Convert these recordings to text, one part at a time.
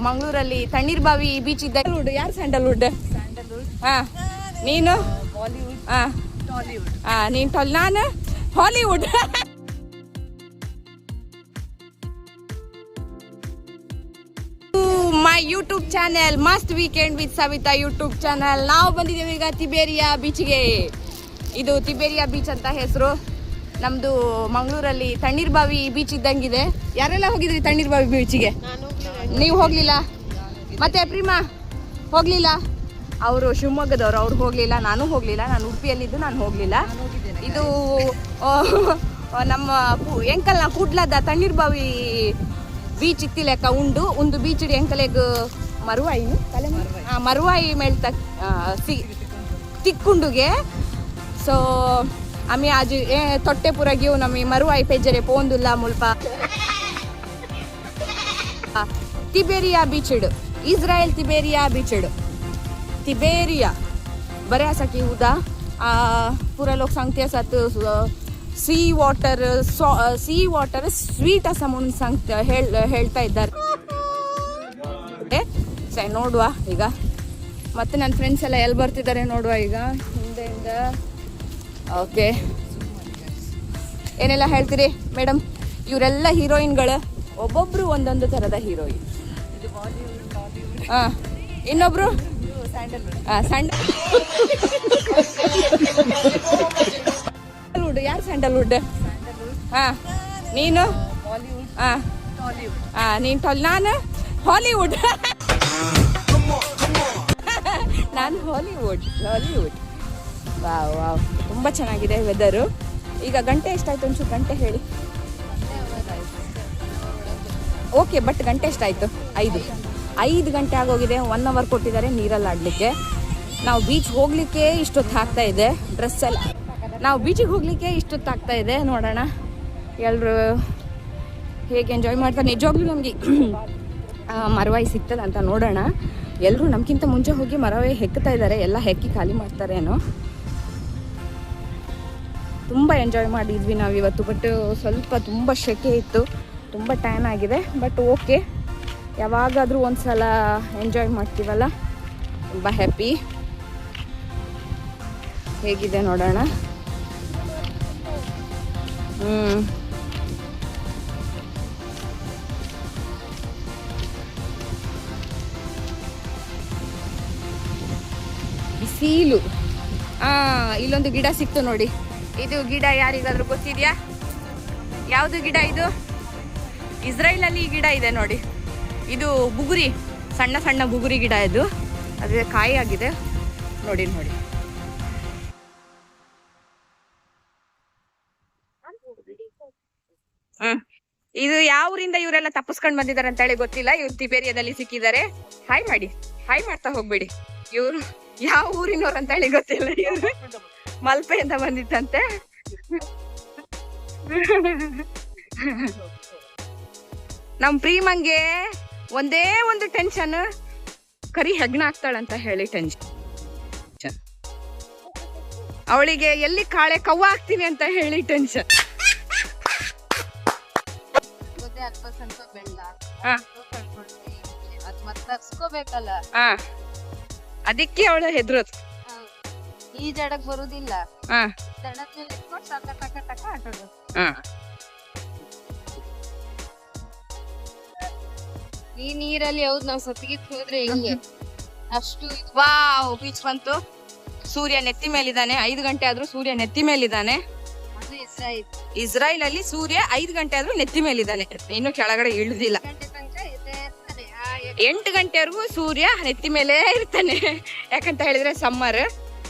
ಮಂಗಳೂರಲ್ಲಿ ತಣ್ಣೀರ್ಬಾವಿ ಬೀಚ್ ಇದ್ದ. ಯಾರು ಸ್ಯಾಂಡಲ್ವುಡ್? ಹಾ, ನೀನು ಬಾಲಿವುಡ್, ಹಾ, ಟಾಲಿವುಡ್. ನೀನು ನಾನು Hollywood. My YouTube channel Mast weekend with Savitha YouTube channel. ನಾವು ಬಂದಿದ್ದೇವೆ ಈಗ ತಿಬೇರಿಯಾ ಬೀಚ್ಗೆ. ಇದು ತಿಬೇರಿಯಾ ಬೀಚ್ ಅಂತ ಹೆಸರು. ನಮ್ದು ಮಂಗಳೂರಲ್ಲಿ ತಣ್ಣೀರ್ಬಾವಿ ಬೀಚ್ ಇದ್ದಂಗಿದೆ. ಯಾರೆಲ್ಲ ಹೋಗಿದ್ರಿ ತಣ್ಣೀರ್ಬಾವಿ ಬೀಚಿಗೆ? ನೀವು ಹೋಗ್ಲಿಲ್ಲ? ಮತ್ತೆ ಪ್ರೀಮಾ ಹೋಗ್ಲಿಲ್ಲ? ಅವರು ಶಿವಮೊಗ್ಗದವರು, ಅವ್ರು ಹೋಗ್ಲಿಲ್ಲ, ನಾನು ಹೋಗ್ಲಿಲ್ಲ. ನಾನು ಉಡುಪಿಯಲ್ಲಿದ್ದು ನಾನು ಹೋಗ್ಲಿಲ್ಲ. ಇದು ನಮ್ಮ ಎಂಕಲ್ನ ಕೂಡ್ಲದ ತಣ್ಣೀರ್ಬಾವಿ ಬೀಚ್ ಇತ್ತಿಲೆಕ್ಕ ಒಂದು ಬೀಚ್ ಎಂಕಲೆಗ್ ಮರುವಾಯಿ ಮರುವಾಯಿ ಮೇಳ್ತ ತಿಕ್ಕುಂಡುಗೆ. ಸೊ आम्ही आज तोट्टेपुरा घेऊन आम्ही मरुवाई पेजरे पोंदुल्ला मुल्प तिबेरिया बीचड इस्रायल तिबेरिया बीचड तिबेरिया बरे आसा की उदा पुरा लोक सांगते आसात सी वाटर स्वीट आसा म्हणून ಹೇಳ್ತಾ ಇದ್ದಾರೆ. ಸರಿ ನೋಡುವ ಈಗ. ಮತ್ತೆ ನನ್ನ ಫ್ರೆಂಡ್ಸ್ ಎಲ್ಲ ಎಲ್ಲಿ ಬರ್ತಿದ್ದಾರೆ ನೋಡುವ ಈಗ ಹಿಂದೆಯಿಂದ. ಓಕೆ, ಏನೆಲ್ಲ ಹೇಳ್ತೀರಿ ಮೇಡಮ್? ಇವರೆಲ್ಲ ಹೀರೋಯಿನ್ಗಳು, ಒಬ್ಬೊಬ್ರು ಒಂದೊಂದು ಥರದ ಹೀರೋಯಿನ್. ಹಾಂ, ಇನ್ನೊಬ್ರು ಸ್ಯಾಂಡಲ್ವುಡ್. ಯಾರು ಸ್ಯಾಂಡಲ್ವುಡ್? ಹಾಂ, ನೀನು ಬಾಲಿವುಡ್, ಹಾಂ, ಟಾಲಿವುಡ್. ನೀನು ನಾನು ಹಾಲಿವುಡ್. ನಾನು ಹಾಲಿವುಡ್. ವಾವ್ ವಾವ್, ತುಂಬ ಚೆನ್ನಾಗಿದೆ ವೆದರು. ಈಗ ಗಂಟೆ ಎಷ್ಟಾಯ್ತು? ಒಂಚೂರು ಗಂಟೆ ಹೇಳಿ. ಓಕೆ, ಬಟ್ ಗಂಟೆ ಎಷ್ಟಾಯಿತು? 5 ಗಂಟೆ ಆಗೋಗಿದೆ. 1 ಅವರ್ ಕೊಟ್ಟಿದ್ದಾರೆ ನೀರಲ್ಲಿ ಆಡಲಿಕ್ಕೆ. ನಾವು ಬೀಚ್ ಹೋಗಲಿಕ್ಕೆ ಇಷ್ಟೊತ್ತು ಆಗ್ತಾ ಇದೆ. ಡ್ರೆಸ್ಸೆಲ್ಲ ನಾವು ಬೀಚಿಗೆ ಹೋಗಲಿಕ್ಕೆ ಇಷ್ಟೊತ್ತು ಆಗ್ತಾ ಇದೆ. ನೋಡೋಣ ಎಲ್ಲರೂ ಹೇಗೆ ಎಂಜಾಯ್ ಮಾಡ್ತಾರೆ. ನಿಜವಾಗ್ಲೂ ನಮಗೆ ಮರವಾಯಿ ಸಿಗ್ತದೆ ಅಂತ ನೋಡೋಣ. ಎಲ್ಲರೂ ನಮಗಿಂತ ಮುಂಚೆ ಹೋಗಿ ಮರವಾಯಿ ಹೆಕ್ತಾ ಇದ್ದಾರೆ. ಎಲ್ಲ ಹೆಕ್ಕಿ ಖಾಲಿ ಮಾಡ್ತಾರೇನೋ. ತುಂಬ ಎಂಜಾಯ್ ಮಾಡಿದ್ವಿ ನಾವು ಇವತ್ತು. ಬಟ್ ಸ್ವಲ್ಪ ತುಂಬ ಸೆಕೆ ಇತ್ತು, ತುಂಬ ಟ್ಯಾನ್ ಆಗಿದೆ. ಬಟ್ ಓಕೆ, ಯಾವಾಗಾದರೂ ಒಂದು ಸಲ ಎಂಜಾಯ್ ಮಾಡ್ತೀವಲ್ಲ, ತುಂಬ ಹ್ಯಾಪಿ. ಹೇಗಿದೆ ನೋಡೋಣ. ಬಿಸಿಲು. ಇಲ್ಲೊಂದು ಗಿಡ ಸಿಕ್ತು ನೋಡಿ. ಇದು ಗಿಡ ಯಾರಿಗಾದ್ರೂ ಗೊತ್ತಿದೆಯಾ? ಯಾವುದು ಗಿಡ ಇದು? ಇಸ್ರೇಲಲ್ಲಿ ಈ ಗಿಡ ಇದೆ ನೋಡಿ. ಇದು ಬುಗುರಿ, ಸಣ್ಣ ಸಣ್ಣ ಬುಗುರಿ ಗಿಡ. ಇದು ಅದೇ ಕಾಯಿ ಆಗಿದೆ ನೋಡಿ. ಇದು ಯಾವ ಊರಿಂದ ಇವರೆಲ್ಲ ತಪ್ಪಿಸ್ಕೊಂಡು ಬಂದಿದ್ದಾರೆ ಅಂತ ಹೇಳಿ ಗೊತ್ತಿಲ್ಲ. ಇವ್ರು ತಿಬೇರಿಯಾದಲ್ಲಿ ಸಿಕ್ಕಿದ್ದಾರೆ. ಹಾಯ್ ಮಾಡ್ತಾ ಹೋಗ್ಬೇಡಿ. ಇವ್ರು ಯಾವ ಊರಿನವ್ರು ಅಂತ ಹೇಳಿ ಗೊತ್ತಿಲ್ಲ. ಇವ್ರು ಮಲ್ಪೆಯಿಂದ ಬಂದಿತ್ತಂತೆ. ನಮ್ ಪ್ರೀಮಂಗೆ ಒಂದೇ ಒಂದು ಟೆನ್ಷನ್, ಕರಿ ಹೆಗ್ಣ ಆಗ್ತಾಳಂತ ಹೇಳಿ ಟೆನ್ಷನ್. ಅವಳಿಗೆ ಎಲ್ಲಿ ಕಾಳೆ ಕವ್ವ ಆಗ್ತೀನಿ ಅಂತ ಹೇಳಿ ಟೆನ್ಷನ್. ಅದಕ್ಕೆ ಅವಳು ಹೆದ್ರೋದು. ಈ ಜಡಕ್ ಬರುದಿಲ್ಲ. ಈ ನೀರಲ್ಲಿ ಹೌದು ನಾವು ಸತ್ತಿಗೆ ಹೋದ್ರೆ ಹಿಂಗೆ ಅಷ್ಟು. ವಾವ್, ಬೀಚ್ ಬಂತು. ಸೂರ್ಯ ನೆತ್ತಿ ಮೇಲಿದ್ದಾನೆ. 5 ಗಂಟೆ ಆದ್ರೂ ಸೂರ್ಯ ನೆತ್ತಿ ಮೇಲಿದ್ದಾನೆ. ಇಸ್ರಾಯೇಲ್ ಅಲ್ಲಿ ಸೂರ್ಯ 5 ಗಂಟೆ ಆದ್ರೂ ನೆತ್ತಿ ಮೇಲಿದ್ದಾನೆ. ಇನ್ನು ಕೆಳಗಡೆ ಇಳಿದಿಲ್ಲ. 8 ಗಂಟೆವರೆಗೂ ಸೂರ್ಯ ನೆತ್ತಿ ಮೇಲೆ ಇರ್ತಾನೆ. ಯಾಕಂತ ಹೇಳಿದ್ರೆ ಸಮ್ಮರ್,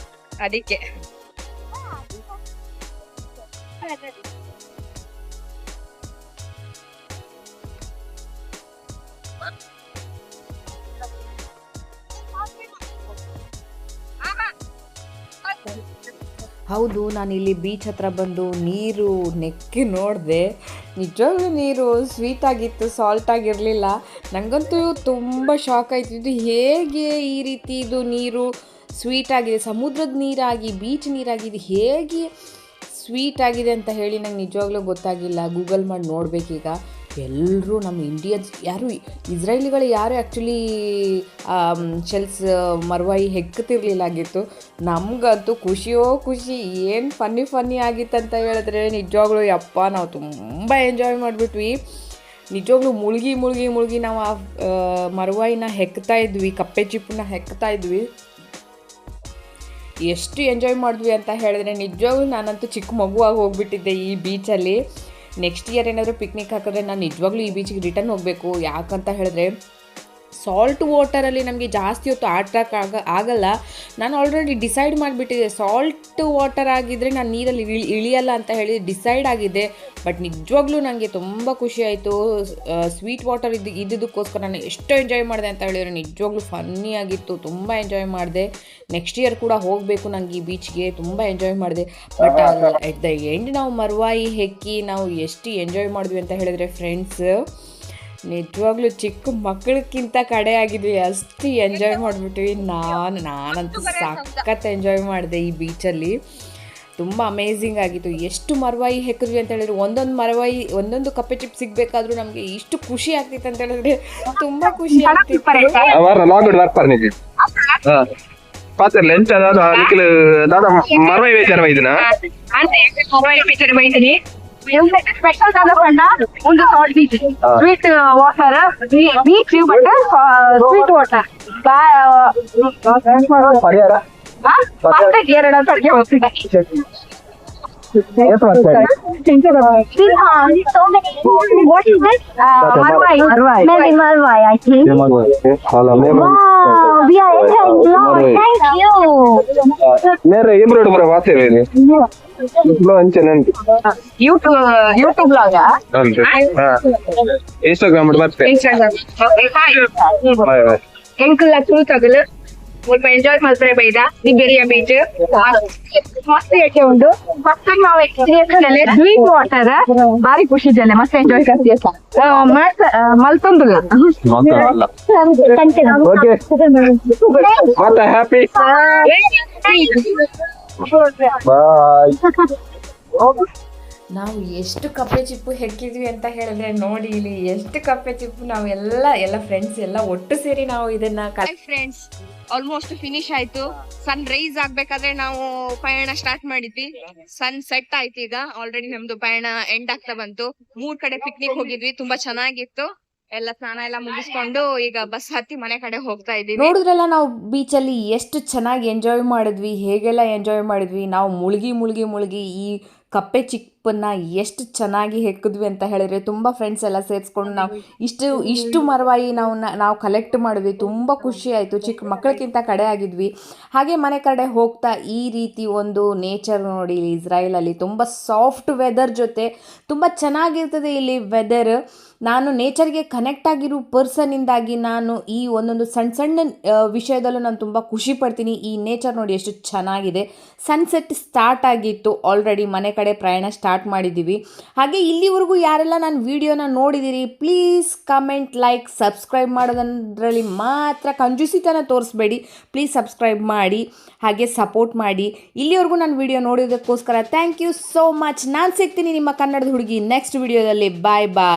ಅದಕ್ಕೆ. ಹೌದು, ನಾನಿಲ್ಲಿ ಬೀಚ್ ಹತ್ರ ಬಂದು ನೀರು ನೆಕ್ಕಿ ನೋಡಿದೆ. ನಿಜವಾಗ್ಲೂ ನೀರು ಸ್ವೀಟ್ ಆಗಿತ್ತು, ಸಾಲ್ಟ್ ಆಗಿರಲಿಲ್ಲ. ನನಗಂತೂ ತುಂಬ ಶಾಕ್ ಆಯ್ತು. ಇದು ಹೇಗೆ ಈ ರೀತಿ ಇದು ನೀರು ಸ್ವೀಟ್ ಆಗಿದೆ? ಸಮುದ್ರದ ನೀರಾಗಿ ಬೀಚ್ ನೀರಾಗಿ ಇದು ಹೇಗೆ ಸ್ವೀಟ್ ಆಗಿದೆ ಅಂತ ಹೇಳಿ ನಂಗೆ ನಿಜವಾಗ್ಲೂ ಗೊತ್ತಾಗಿಲ್ಲ. ಗೂಗಲ್ ಮಾಡಿ ನೋಡಬೇಕೀಗ. ಎಲ್ಲರೂ ನಮ್ಮ ಇಂಡಿಯನ್ಸ್ ಯಾರು ಇಸ್ರೇಲಿಗಳು ಯಾರು ಆ್ಯಕ್ಚುಲಿ ಶೆಲ್ಸ್ ಮರ್ವಾಯಿ ಹೆಕ್ಕುತ್ತಿರಲಿಲ್ಲಾಗಿತ್ತು. ನಮಗಂತೂ ಖುಷಿಯೋ ಖುಷಿ, ಏನು ಫನ್ನಿ ಆಗಿತ್ತು ಅಂತ ಹೇಳಿದ್ರೆ ನಿಜವಾಗ್ಲೂ ಯಪ್ಪ ನಾವು ತುಂಬ ಎಂಜಾಯ್ ಮಾಡಿಬಿಟ್ವಿ. ನಿಜವಾಗ್ಲೂ ಮುಳುಗಿ ನಾವು ಆ ಮರ್ವಾಯಿನ ಹೆಕ್ತಾ ಇದ್ವಿ, ಕಪ್ಪೆ ಚಿಪ್ಪನ್ನ ಹೆಕ್ತಾ ಇದ್ವಿ. ಎಷ್ಟು ಎಂಜಾಯ್ ಮಾಡಿದ್ವಿ ಅಂತ ಹೇಳಿದ್ರೆ ನಿಜವಾಗ್ಲೂ ನಾನಂತೂ ಚಿಕ್ಕ ಮಗುವಾಗಿ ಹೋಗ್ಬಿಟ್ಟಿದ್ದೆ ಈ ಬೀಚಲ್ಲಿ. ನೆಕ್ಸ್ಟ್ ಇಯರ್ ಏನಾದರೂ ಪಿಕ್ನಿಕ್ ಹಾಕಿದ್ರೆ ನಾನು ನಿಜವಾಗ್ಲೂ ಈ ಬೀಚಿಗೆ ರಿಟರ್ನ್ ಹೋಗಬೇಕು. ಯಾಕಂತ ಹೇಳಿದ್ರೆ ಸಾಲ್ಟ್ ವಾಟರಲ್ಲಿ ನಮಗೆ ಜಾಸ್ತಿ ಹೊತ್ತು ಆಗಲ್ಲ. ನಾನು ಆಲ್ರೆಡಿ ಡಿಸೈಡ್ ಮಾಡಿಬಿಟ್ಟಿದ್ದೆ, ಸಾಲ್ಟ್ ವಾಟರ್ ಆಗಿದ್ದರೆ ನಾನು ನೀರಲ್ಲಿ ಇಳಿಯಲ್ಲ ಅಂತ ಹೇಳಿ ಡಿಸೈಡ್ ಆಗಿದೆ. ಬಟ್ ನಿಜವಾಗ್ಲೂ ನನಗೆ ತುಂಬ ಖುಷಿ ಆಯಿತು. ಸ್ವೀಟ್ ವಾಟರ್ ಇದ್ದಿದ್ದಕ್ಕೋಸ್ಕರ ನಾನು ಎಷ್ಟು ಎಂಜಾಯ್ ಮಾಡಿದೆ ಅಂತ ಹೇಳಿದ್ರೆ ನಿಜವಾಗ್ಲೂ ಫನ್ನಿ ಆಗಿತ್ತು, ತುಂಬ ಎಂಜಾಯ್ ಮಾಡಿದೆ. ನೆಕ್ಸ್ಟ್ ಇಯರ್ ಕೂಡ ಹೋಗಬೇಕು ನನಗೆ ಈ ಬೀಚ್ಗೆ, ತುಂಬ ಎಂಜಾಯ್ ಮಾಡಿದೆ. ಬಟ್ ಎಟ್ ದ ಎಂಡ್ ನಾವು ಮರ್ವಾಯಿ ಹೆಕ್ಕಿ ನಾವು ಎಷ್ಟು ಎಂಜಾಯ್ ಮಾಡಿದ್ವಿ ಅಂತ ಹೇಳಿದ್ರೆ ಫ್ರೆಂಡ್ಸ್, ನಿಜವಾಗ್ಲೂ ಚಿಕ್ಕ ಮಕ್ಕಳಕ್ಕಿಂತ ಕಡೆ ಆಗಿದ್ವಿ, ಅಷ್ಟು ಎಂಜಾಯ್ ಮಾಡಿಬಿಟ್ವಿ. ನಾನಂತೂ ಸಖತ್ ಎಂಜಾಯ್ ಮಾಡಿದೆ ಈ ಬೀಚಲ್ಲಿ, ತುಂಬ ಅಮೇಝಿಂಗ್ ಆಗಿತ್ತು. ಎಷ್ಟು ಮರ್ವಾಯಿ ಹೆಕ್ಕಿದ್ವಿ ಅಂತ ಹೇಳಿದ್ರೆ ಒಂದೊಂದು ಕಪ್ಪೆ ಚಿಪ್ ಸಿಗಬೇಕಾದ್ರೂ ನಮಗೆ ಇಷ್ಟು ಖುಷಿ ಆಗ್ತಿತ್ತು ಅಂತ ಹೇಳಿದ್ರೆ ತುಂಬ ಖುಷಿ ಆಗ್ತಿತ್ತು. ಸ್ಪೆಷಲ್ ಒಂದು salt beach, sweet water beach, but sweet water ಎರಡು ಅಡಿಗೆ ಹೋಗ್ತಿದ್ದೆ. What is this? Marwai. Maybe Marwai, I think. Wow, we are enjoying a lot. Thank you. YouTube vlog. Instagram ಬರ್ತೇನೆ. ಎಂಕಲ್ ತಗಲು ಸ್ವಲ್ಪ ಎಂಜಾಯ್ ಮಾಡ್ತಾರೆ ಬೈದ ನಿಬೇರಿಯಾ ಬೀಚ್ ಮಸ್ತ್ ಯಾಕೆ ಉಂಟು. ಫಸ್ಟ್ ನಾವು ಎಕ್ಸ್ಪೀರಿಯನ್ಸ್ ಸ್ವೀಟ್ ವಾಟರ್ ಬಾರಿ ಖುಷಿ ಇದೆಲ್ಲ, ಮಸ್ತ್ ಎಂಜಾಯ್ ಮಾಡ್ತೀಯ ಮಲ್ತೊಂದು ಮತ್ತೆ ಹ್ಯಾಪಿ ನಾವು ಎಷ್ಟು ಕಪ್ಪೆ ಚಿಪ್ಪು ಹೆಕ್ಕಿದ್ವಿ ಅಂತ ಹೇಳಿದ್ರೆ ನೋಡಿ ಇಲ್ಲಿ ಎಷ್ಟು ಕಪ್ಪೆ ಚಿಪ್ಪು ನಾವೆಲ್ಲ ಫ್ರೆಂಡ್ಸ್ ಎಲ್ಲ ಒಟ್ಟು ಸೇರಿ ನಾವು ಇದನ್ನ ಫ್ರೆಂಡ್ಸ್ ಆಲ್ಮೋಸ್ಟ್ ಫಿನಿಶ್ ಆಯ್ತು. ಸನ್ ರೈಸ್ ಆಗ್ಬೇಕಾದ್ರೆ ನಾವು ಪಯಣ ಸ್ಟಾರ್ಟ್ ಮಾಡಿದ್ವಿ, ಸನ್ ಸೆಟ್ ಆಯ್ತು. ಈಗ ಆಲ್ರೆಡಿ ನಮ್ದು ಪಯಣ ಎಂಡ್ ಆಗ್ತಾ ಬಂತು. 3 ಕಡೆ ಪಿಕ್ನಿಕ್ ಹೋಗಿದ್ವಿ, ತುಂಬಾ ಚೆನ್ನಾಗಿತ್ತು. ಎಲ್ಲ ಸ್ನಾನ ಎಲ್ಲ ಮುಗಿಸ್ಕೊಂಡು ಈಗ ಬಸ್ ಹತ್ತಿ ಮನೆ ಕಡೆ ಹೋಗ್ತಾ ಇದೀವಿ. ನೋಡಿದ್ರಲ್ಲ ನಾವು ಬೀಚಲ್ಲಿ ಎಷ್ಟು ಚೆನ್ನಾಗಿ ಎಂಜಾಯ್ ಮಾಡಿದ್ವಿ, ಹೇಗೆಲ್ಲ ಎಂಜಾಯ್ ಮಾಡಿದ್ವಿ. ನಾವು ಮುಳುಗಿ ಈ ಕಪ್ಪೆ ಚಿಪ್ಪನ್ನ ಎಷ್ಟು ಚೆನ್ನಾಗಿ ಹೆಕ್ಕಿದ್ವಿ ಅಂತ ಹೇಳಿದ್ರೆ ತುಂಬ ಫ್ರೆಂಡ್ಸ್ ಎಲ್ಲ ಸೇರಿಸ್ಕೊಂಡು ನಾವು ಇಷ್ಟು ಮರವಾಯಿ ನಾವು ಕಲೆಕ್ಟ್ ಮಾಡಿದ್ವಿ. ತುಂಬ ಖುಷಿ ಆಯಿತು, ಚಿಕ್ಕ ಮಕ್ಕಳಕ್ಕಿಂತ ಕಡೆ ಆಗಿದ್ವಿ. ಹಾಗೆ ಮನೆ ಕಡೆ ಹೋಗ್ತಾ ಈ ರೀತಿ ಒಂದು ನೇಚರ್ ನೋಡಿ ಇಲ್ಲಿ ಇಸ್ರಾಯೇಲಲ್ಲಿ ತುಂಬ ಸಾಫ್ಟ್ ವೆದರ್ ಜೊತೆ ತುಂಬ ಚೆನ್ನಾಗಿರ್ತದೆ ಇಲ್ಲಿ ವೆದರ್. ನಾನು ನೇಚರ್ಗೆ ಕನೆಕ್ಟ್ ಆಗಿರೋ ಪರ್ಸನ್ನಿಂದಾಗಿ ನಾನು ಈ ಒಂದೊಂದು ಸಣ್ಣ ವಿಷಯದಲ್ಲೂ ನಾನು ತುಂಬ ಖುಷಿ ಪಡ್ತೀನಿ. ಈ ನೇಚರ್ ನೋಡಿ ಎಷ್ಟು ಚೆನ್ನಾಗಿದೆ. ಸನ್ಸೆಟ್ ಸ್ಟಾರ್ಟ್ ಆಗಿತ್ತು, ಆಲ್ರೆಡಿ ಮನೆ ಕಡೆ ಪ್ರಯಾಣ ಸ್ಟಾರ್ಟ್ ಮಾಡಿದ್ದೀವಿ. ಹಾಗೆ ಇಲ್ಲಿವರೆಗೂ ಯಾರೆಲ್ಲ ನಾನು ವಿಡಿಯೋನ ನೋಡಿದ್ದೀರಿ ಪ್ಲೀಸ್ ಕಮೆಂಟ್, ಲೈಕ್, ಸಬ್ಸ್ಕ್ರೈಬ್ ಮಾಡೋದ್ರಲ್ಲಿ ಮಾತ್ರ ಕಂಜೂಸಿತನ ತೋರಿಸ್ಬೇಡಿ. ಪ್ಲೀಸ್ ಸಬ್ಸ್ಕ್ರೈಬ್ ಮಾಡಿ ಹಾಗೆ ಸಪೋರ್ಟ್ ಮಾಡಿ. ಇಲ್ಲಿವರೆಗೂ ನಾನು ವಿಡಿಯೋ ನೋಡೋದಕ್ಕೋಸ್ಕರ ಥ್ಯಾಂಕ್ ಯು ಸೋ ಮಚ್. ನಾನು ಸಿಗ್ತೀನಿ ನಿಮ್ಮ ಕನ್ನಡದ ಹುಡುಗಿ ನೆಕ್ಸ್ಟ್ ವಿಡಿಯೋದಲ್ಲಿ. ಬಾಯ್ ಬಾಯ್.